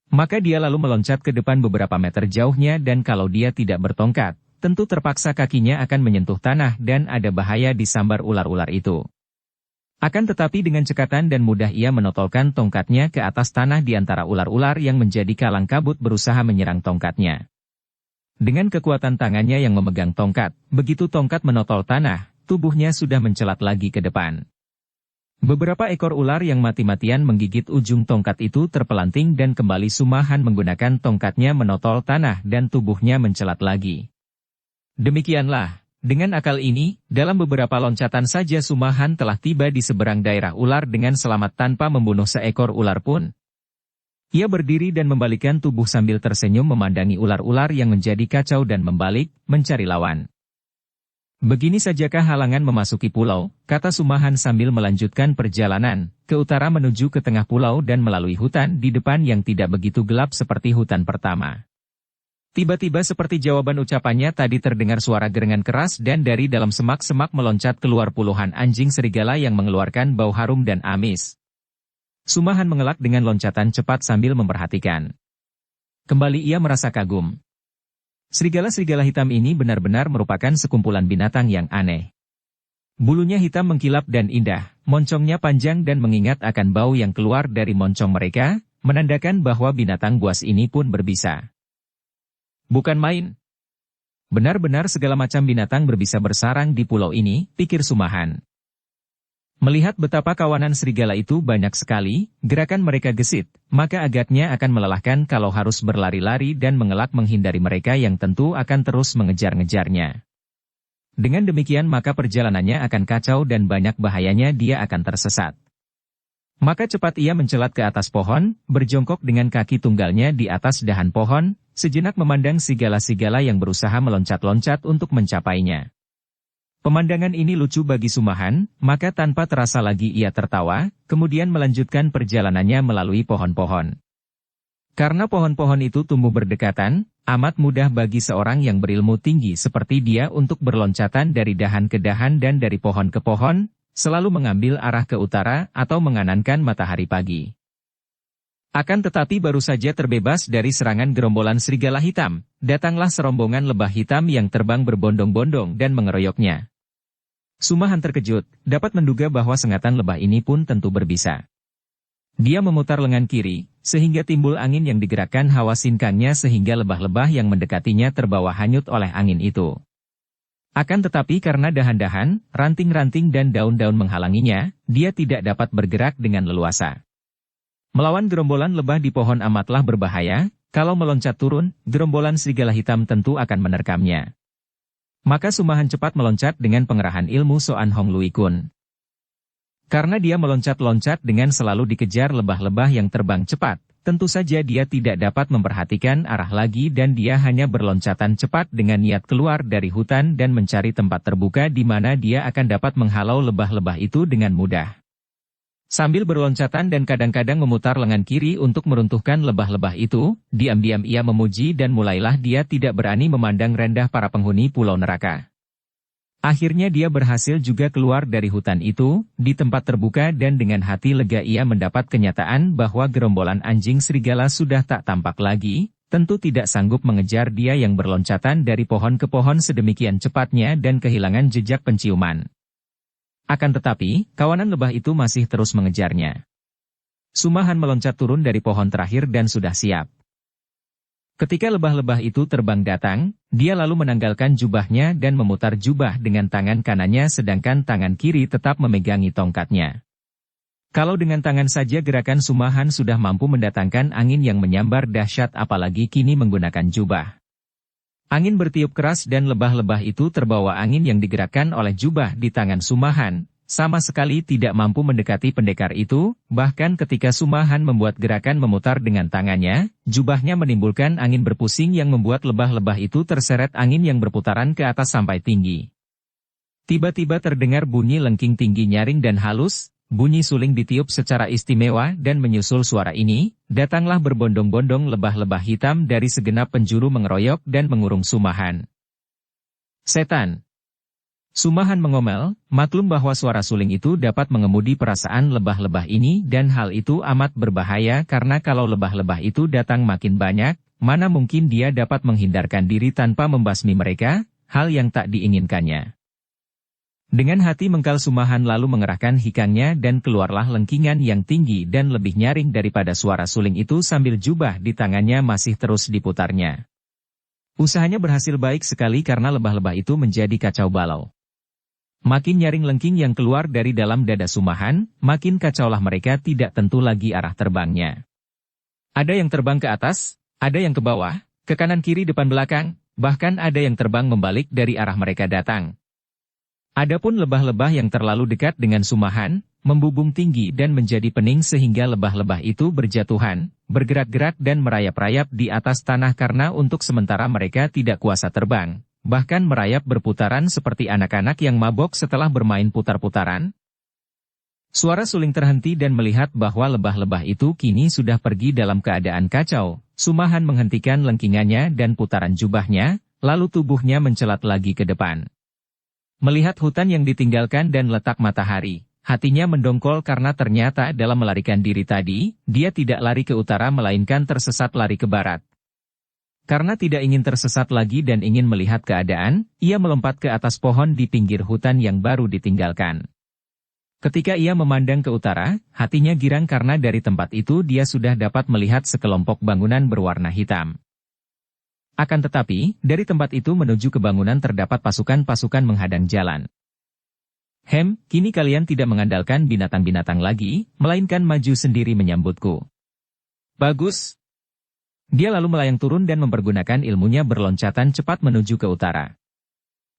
Maka dia lalu meloncat ke depan beberapa meter jauhnya dan kalau dia tidak bertongkat, tentu terpaksa kakinya akan menyentuh tanah dan ada bahaya disambar ular-ular itu. Akan tetapi dengan cekatan dan mudah ia menotolkan tongkatnya ke atas tanah di antara ular-ular yang menjadi kalang kabut berusaha menyerang tongkatnya. Dengan kekuatan tangannya yang memegang tongkat, begitu tongkat menotol tanah, tubuhnya sudah mencelat lagi ke depan. Beberapa ekor ular yang mati-matian menggigit ujung tongkat itu terpelanting dan kembali Sumahan menggunakan tongkatnya menotol tanah dan tubuhnya mencelat lagi. Demikianlah, dengan akal ini, dalam beberapa loncatan saja Sumahan telah tiba di seberang daerah ular dengan selamat tanpa membunuh seekor ular pun. Ia berdiri dan membalikkan tubuh sambil tersenyum memandangi ular-ular yang menjadi kacau dan membalik, mencari lawan. Begini sajakah halangan memasuki pulau, kata Sumahan sambil melanjutkan perjalanan, ke utara menuju ke tengah pulau dan melalui hutan di depan yang tidak begitu gelap seperti hutan pertama. Tiba-tiba seperti jawaban ucapannya tadi terdengar suara gerengan keras dan dari dalam semak-semak meloncat keluar puluhan anjing serigala yang mengeluarkan bau harum dan amis. Sumahan mengelak dengan loncatan cepat sambil memperhatikan. Kembali ia merasa kagum. Serigala-serigala hitam ini benar-benar merupakan sekumpulan binatang yang aneh. Bulunya hitam mengkilap dan indah, moncongnya panjang dan mengingat akan bau yang keluar dari moncong mereka, menandakan bahwa binatang buas ini pun berbisa. Bukan main. Benar-benar segala macam binatang berbisa bersarang di pulau ini, pikir Sumahan. Melihat betapa kawanan serigala itu banyak sekali, gerakan mereka gesit, maka agaknya akan melelahkan kalau harus berlari-lari dan mengelak menghindari mereka yang tentu akan terus mengejar-ngejarnya. Dengan demikian maka perjalanannya akan kacau dan banyak bahayanya dia akan tersesat. Maka cepat ia mencelat ke atas pohon, berjongkok dengan kaki tunggalnya di atas dahan pohon, sejenak memandang serigala-serigala yang berusaha meloncat-loncat untuk mencapainya. Pemandangan ini lucu bagi Sumahan, maka tanpa terasa lagi ia tertawa, kemudian melanjutkan perjalanannya melalui pohon-pohon. Karena pohon-pohon itu tumbuh berdekatan, amat mudah bagi seorang yang berilmu tinggi seperti dia untuk berloncatan dari dahan ke dahan dan dari pohon ke pohon, selalu mengambil arah ke utara atau menganankan matahari pagi. Akan tetapi baru saja terbebas dari serangan gerombolan serigala hitam, datanglah serombongan lebah hitam yang terbang berbondong-bondong dan mengeroyoknya. Sumahan terkejut, dapat menduga bahwa sengatan lebah ini pun tentu berbisa. Dia memutar lengan kiri, sehingga timbul angin yang digerakkan hawa sinkangnya sehingga lebah-lebah yang mendekatinya terbawa hanyut oleh angin itu. Akan tetapi karena dahan-dahan, ranting-ranting dan daun-daun menghalanginya, dia tidak dapat bergerak dengan leluasa. Melawan gerombolan lebah di pohon amatlah berbahaya, Kalau meloncat turun, gerombolan serigala hitam tentu akan menerkamnya. Maka Sumahan cepat meloncat dengan pengerahan ilmu Soan Hong Lui Kun. Karena dia meloncat-loncat dengan selalu dikejar lebah-lebah yang terbang cepat, tentu saja dia tidak dapat memperhatikan arah lagi dan dia hanya berloncatan cepat dengan niat keluar dari hutan dan mencari tempat terbuka di mana dia akan dapat menghalau lebah-lebah itu dengan mudah. Sambil berloncatan dan kadang-kadang memutar lengan kiri untuk meruntuhkan lebah-lebah itu, diam-diam ia memuji dan mulailah dia tidak berani memandang rendah para penghuni pulau neraka. Akhirnya dia berhasil juga keluar dari hutan itu, di tempat terbuka dan dengan hati lega ia mendapat kenyataan bahwa gerombolan anjing serigala sudah tak tampak lagi, tentu tidak sanggup mengejar dia yang berloncatan dari pohon ke pohon sedemikian cepatnya dan kehilangan jejak penciuman. Akan tetapi, kawanan lebah itu masih terus mengejarnya. Sumahan meloncat turun dari pohon terakhir dan sudah siap. Ketika lebah-lebah itu terbang datang, dia lalu menanggalkan jubahnya dan memutar jubah dengan tangan kanannya sedangkan tangan kiri tetap memegangi tongkatnya. Kalau dengan tangan saja gerakan Sumahan sudah mampu mendatangkan angin yang menyambar dahsyat apalagi kini menggunakan jubah. Angin bertiup keras dan lebah-lebah itu terbawa angin yang digerakkan oleh jubah di tangan Sumahan, sama sekali tidak mampu mendekati pendekar itu, bahkan ketika Sumahan membuat gerakan memutar dengan tangannya, jubahnya menimbulkan angin berpusing yang membuat lebah-lebah itu terseret angin yang berputaran ke atas sampai tinggi. Tiba-tiba terdengar bunyi lengking tinggi nyaring dan halus, bunyi suling ditiup secara istimewa dan menyusul suara ini, datanglah berbondong-bondong lebah-lebah hitam dari segenap penjuru mengeroyok dan mengurung Sumahan. Setan! Sumahan mengomel, maklum bahwa suara suling itu dapat mengemudi perasaan lebah-lebah ini dan hal itu amat berbahaya karena kalau lebah-lebah itu datang makin banyak, mana mungkin dia dapat menghindarkan diri tanpa membasmi mereka, hal yang tak diinginkannya. Dengan hati mengkal Sumahan lalu mengerahkan hikangnya dan keluarlah lengkingan yang tinggi dan lebih nyaring daripada suara suling itu sambil jubah di tangannya masih terus diputarnya. Usahanya berhasil baik sekali karena lebah-lebah itu menjadi kacau balau. Makin nyaring lengking yang keluar dari dalam dada Sumahan, makin kacaulah mereka tidak tentu lagi arah terbangnya. Ada yang terbang ke atas, ada yang ke bawah, ke kanan kiri depan belakang, bahkan ada yang terbang membalik dari arah mereka datang. Adapun lebah-lebah yang terlalu dekat dengan Sumahan, membubung tinggi dan menjadi pening sehingga lebah-lebah itu berjatuhan, bergerak-gerak dan merayap-rayap di atas tanah karena untuk sementara mereka tidak kuasa terbang, bahkan merayap berputaran seperti anak-anak yang mabok setelah bermain putar-putaran. Suara suling terhenti dan melihat bahwa lebah-lebah itu kini sudah pergi dalam keadaan kacau, Sumahan menghentikan lengkingannya dan putaran jubahnya, lalu tubuhnya mencelat lagi ke depan. Melihat hutan yang ditinggalkan dan letak matahari, hatinya mendongkol karena ternyata dalam melarikan diri tadi, dia tidak lari ke utara melainkan tersesat lari ke barat. Karena tidak ingin tersesat lagi dan ingin melihat keadaan, ia melompat ke atas pohon di pinggir hutan yang baru ditinggalkan. Ketika ia memandang ke utara, hatinya girang karena dari tempat itu dia sudah dapat melihat sekelompok bangunan berwarna hitam. Akan tetapi, dari tempat itu menuju ke bangunan terdapat pasukan-pasukan menghadang jalan. Kini kalian tidak mengandalkan binatang-binatang lagi, melainkan maju sendiri menyambutku. Bagus. Dia lalu melayang turun dan mempergunakan ilmunya berloncatan cepat menuju ke utara.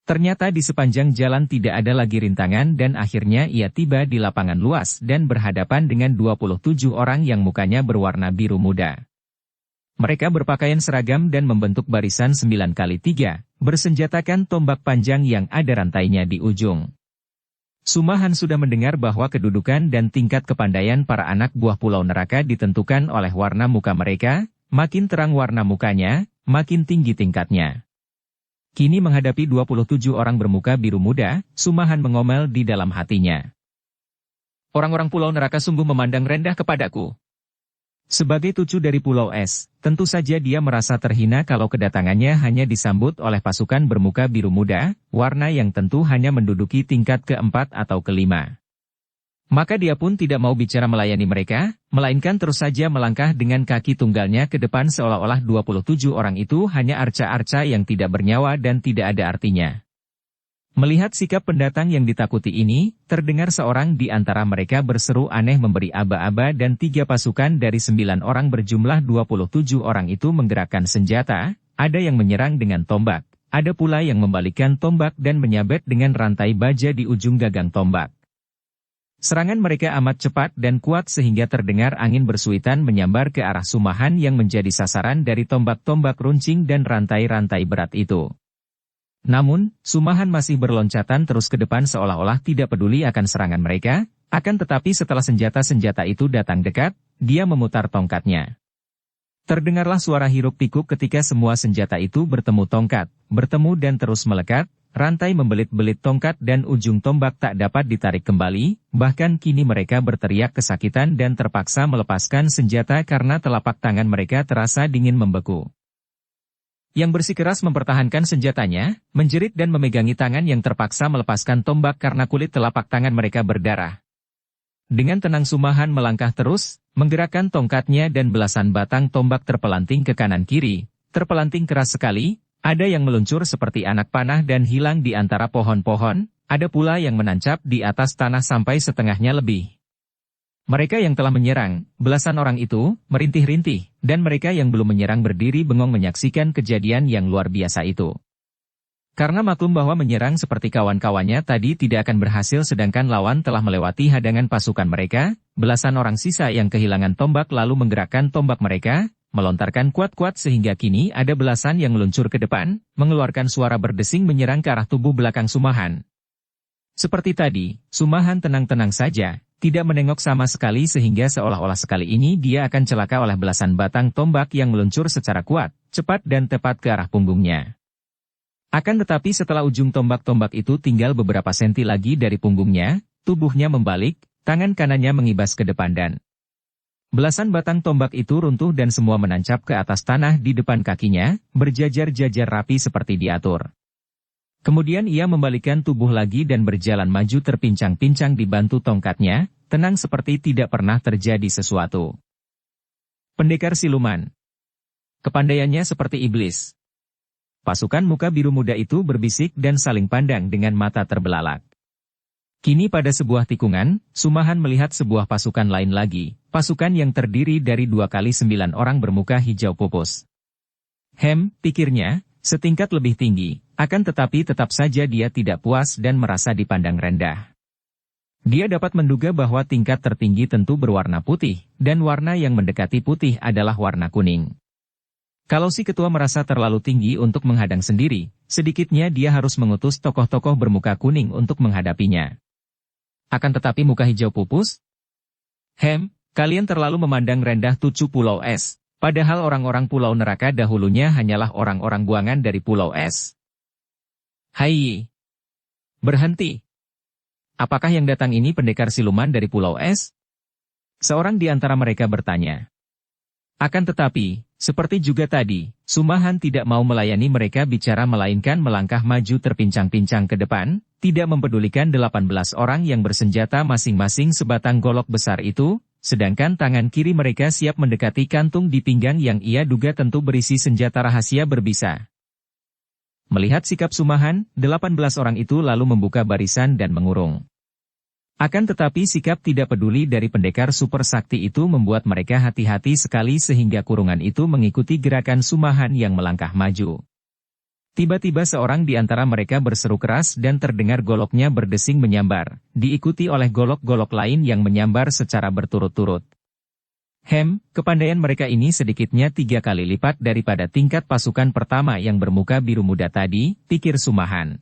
Ternyata di sepanjang jalan tidak ada lagi rintangan dan akhirnya ia tiba di lapangan luas dan berhadapan dengan 27 orang yang mukanya berwarna biru muda. Mereka berpakaian seragam dan membentuk barisan 9x3, bersenjatakan tombak panjang yang ada rantainya di ujung. Sumahan sudah mendengar bahwa kedudukan dan tingkat kepandaian para anak buah pulau neraka ditentukan oleh warna muka mereka, makin terang warna mukanya, makin tinggi tingkatnya. Kini menghadapi 27 orang bermuka biru muda, Sumahan mengomel di dalam hatinya. Orang-orang pulau neraka sungguh memandang rendah kepadaku. Sebagai tucu dari Pulau Es, tentu saja dia merasa terhina kalau kedatangannya hanya disambut oleh pasukan bermuka biru muda, warna yang tentu hanya menduduki tingkat keempat atau kelima. Maka dia pun tidak mau bicara melayani mereka, melainkan terus saja melangkah dengan kaki tunggalnya ke depan seolah-olah 27 orang itu hanya arca-arca yang tidak bernyawa dan tidak ada artinya. Melihat sikap pendatang yang ditakuti ini, terdengar seorang di antara mereka berseru aneh memberi aba-aba dan 3 pasukan dari 9 orang berjumlah 27 orang itu menggerakkan senjata, ada yang menyerang dengan tombak, ada pula yang membalikkan tombak dan menyabet dengan rantai baja di ujung gagang tombak. Serangan mereka amat cepat dan kuat sehingga terdengar angin bersuitan menyambar ke arah Sumahan yang menjadi sasaran dari tombak-tombak runcing dan rantai-rantai berat itu. Namun, Sumahan masih berloncatan terus ke depan seolah-olah tidak peduli akan serangan mereka, akan tetapi setelah senjata-senjata itu datang dekat, dia memutar tongkatnya. Terdengarlah suara hiruk-pikuk ketika semua senjata itu bertemu tongkat, bertemu dan terus melekat, rantai membelit-belit tongkat dan ujung tombak tak dapat ditarik kembali, bahkan kini mereka berteriak kesakitan dan terpaksa melepaskan senjata karena telapak tangan mereka terasa dingin membeku. Yang bersikeras mempertahankan senjatanya, menjerit dan memegangi tangan yang terpaksa melepaskan tombak karena kulit telapak tangan mereka berdarah. Dengan tenang Sumahan melangkah terus, menggerakkan tongkatnya dan belasan batang tombak terpelanting ke kanan-kiri, terpelanting keras sekali, ada yang meluncur seperti anak panah dan hilang di antara pohon-pohon, ada pula yang menancap di atas tanah sampai setengahnya lebih. Mereka yang telah menyerang, belasan orang itu, merintih-rintih, dan mereka yang belum menyerang berdiri bengong menyaksikan kejadian yang luar biasa itu. Karena maklum bahwa menyerang seperti kawan-kawannya tadi tidak akan berhasil sedangkan lawan telah melewati hadangan pasukan mereka, belasan orang sisa yang kehilangan tombak lalu menggerakkan tombak mereka, melontarkan kuat-kuat sehingga kini ada belasan yang meluncur ke depan, mengeluarkan suara berdesing menyerang ke arah tubuh belakang Sumahan. Seperti tadi, Sumahan tenang-tenang saja, tidak menengok sama sekali sehingga seolah-olah sekali ini dia akan celaka oleh belasan batang tombak yang meluncur secara kuat, cepat dan tepat ke arah punggungnya. Akan tetapi setelah ujung tombak-tombak itu tinggal beberapa senti lagi dari punggungnya, tubuhnya membalik, tangan kanannya mengibas ke depan dan belasan batang tombak itu runtuh dan semua menancap ke atas tanah di depan kakinya, berjajar-jajar rapi seperti diatur. Kemudian ia membalikkan tubuh lagi dan berjalan maju terpincang-pincang dibantu tongkatnya, tenang seperti tidak pernah terjadi sesuatu. Pendekar siluman. Kepandaiannya seperti iblis. Pasukan muka biru muda itu berbisik dan saling pandang dengan mata terbelalak. Kini pada sebuah tikungan, Sumahan melihat sebuah pasukan lain lagi, pasukan yang terdiri dari 2 kali 9 orang bermuka hijau pupus. Pikirnya, setingkat lebih tinggi. Akan tetapi tetap saja dia tidak puas dan merasa dipandang rendah. Dia dapat menduga bahwa tingkat tertinggi tentu berwarna putih, dan warna yang mendekati putih adalah warna kuning. Kalau si ketua merasa terlalu tinggi untuk menghadang sendiri, sedikitnya dia harus mengutus tokoh-tokoh bermuka kuning untuk menghadapinya. Akan tetapi muka hijau pupus? Kalian terlalu memandang rendah tujuh pulau es, padahal orang-orang pulau neraka dahulunya hanyalah orang-orang buangan dari pulau es. Hai! Berhenti! Apakah yang datang ini pendekar siluman dari Pulau Es? Seorang di antara mereka bertanya. Akan tetapi, seperti juga tadi, Sumahan tidak mau melayani mereka bicara melainkan melangkah maju terpincang-pincang ke depan, tidak mempedulikan 18 orang yang bersenjata masing-masing sebatang golok besar itu, sedangkan tangan kiri mereka siap mendekati kantung di pinggang yang ia duga tentu berisi senjata rahasia berbisa. Melihat sikap Sumahan, 18 orang itu lalu membuka barisan dan mengurung. Akan tetapi sikap tidak peduli dari pendekar super sakti itu membuat mereka hati-hati sekali sehingga kurungan itu mengikuti gerakan Sumahan yang melangkah maju. Tiba-tiba seorang di antara mereka berseru keras dan terdengar goloknya berdesing menyambar, diikuti oleh golok-golok lain yang menyambar secara berturut-turut. Kepandaian mereka ini sedikitnya 3 kali lipat daripada tingkat pasukan pertama yang bermuka biru muda tadi, pikir Sumahan.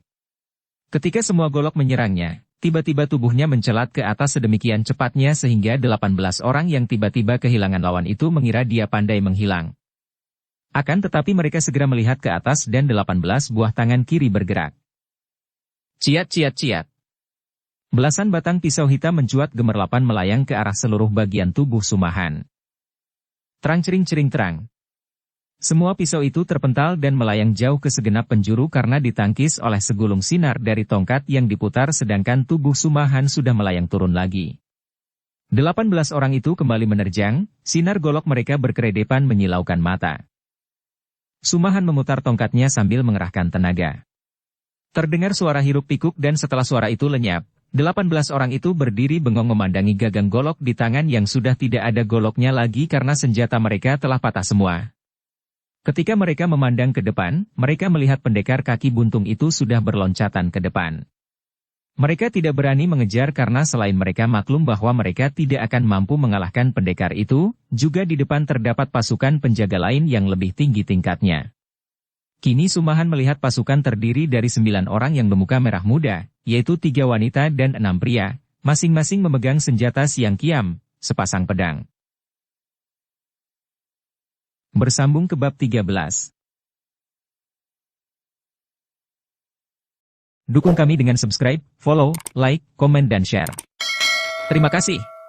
Ketika semua golok menyerangnya, tiba-tiba tubuhnya mencelat ke atas sedemikian cepatnya sehingga 18 orang yang tiba-tiba kehilangan lawan itu mengira dia pandai menghilang. Akan tetapi mereka segera melihat ke atas dan 18 buah tangan kiri bergerak. Ciat-ciat-ciat. Belasan batang pisau hitam mencuat gemerlapan melayang ke arah seluruh bagian tubuh Sumahan. Terang-cering-cering terang. Semua pisau itu terpental dan melayang jauh ke segenap penjuru karena ditangkis oleh segulung sinar dari tongkat yang diputar sedangkan tubuh Sumahan sudah melayang turun lagi. 18 orang itu kembali menerjang, sinar golok mereka berkeredepan menyilaukan mata. Sumahan memutar tongkatnya sambil mengerahkan tenaga. Terdengar suara hiruk-pikuk dan setelah suara itu lenyap, 18 orang itu berdiri bengong memandangi gagang golok di tangan yang sudah tidak ada goloknya lagi karena senjata mereka telah patah semua. Ketika mereka memandang ke depan, mereka melihat pendekar kaki buntung itu sudah berloncatan ke depan. Mereka tidak berani mengejar karena selain mereka maklum bahwa mereka tidak akan mampu mengalahkan pendekar itu, juga di depan terdapat pasukan penjaga lain yang lebih tinggi tingkatnya. Kini Sumahan melihat pasukan terdiri dari 9 orang yang bermuka merah muda, yaitu 3 wanita dan 6 pria, masing-masing memegang senjata siang kiam, sepasang pedang. Bersambung ke bab 13. Dukung kami dengan subscribe, follow, like, komen dan share. Terima kasih.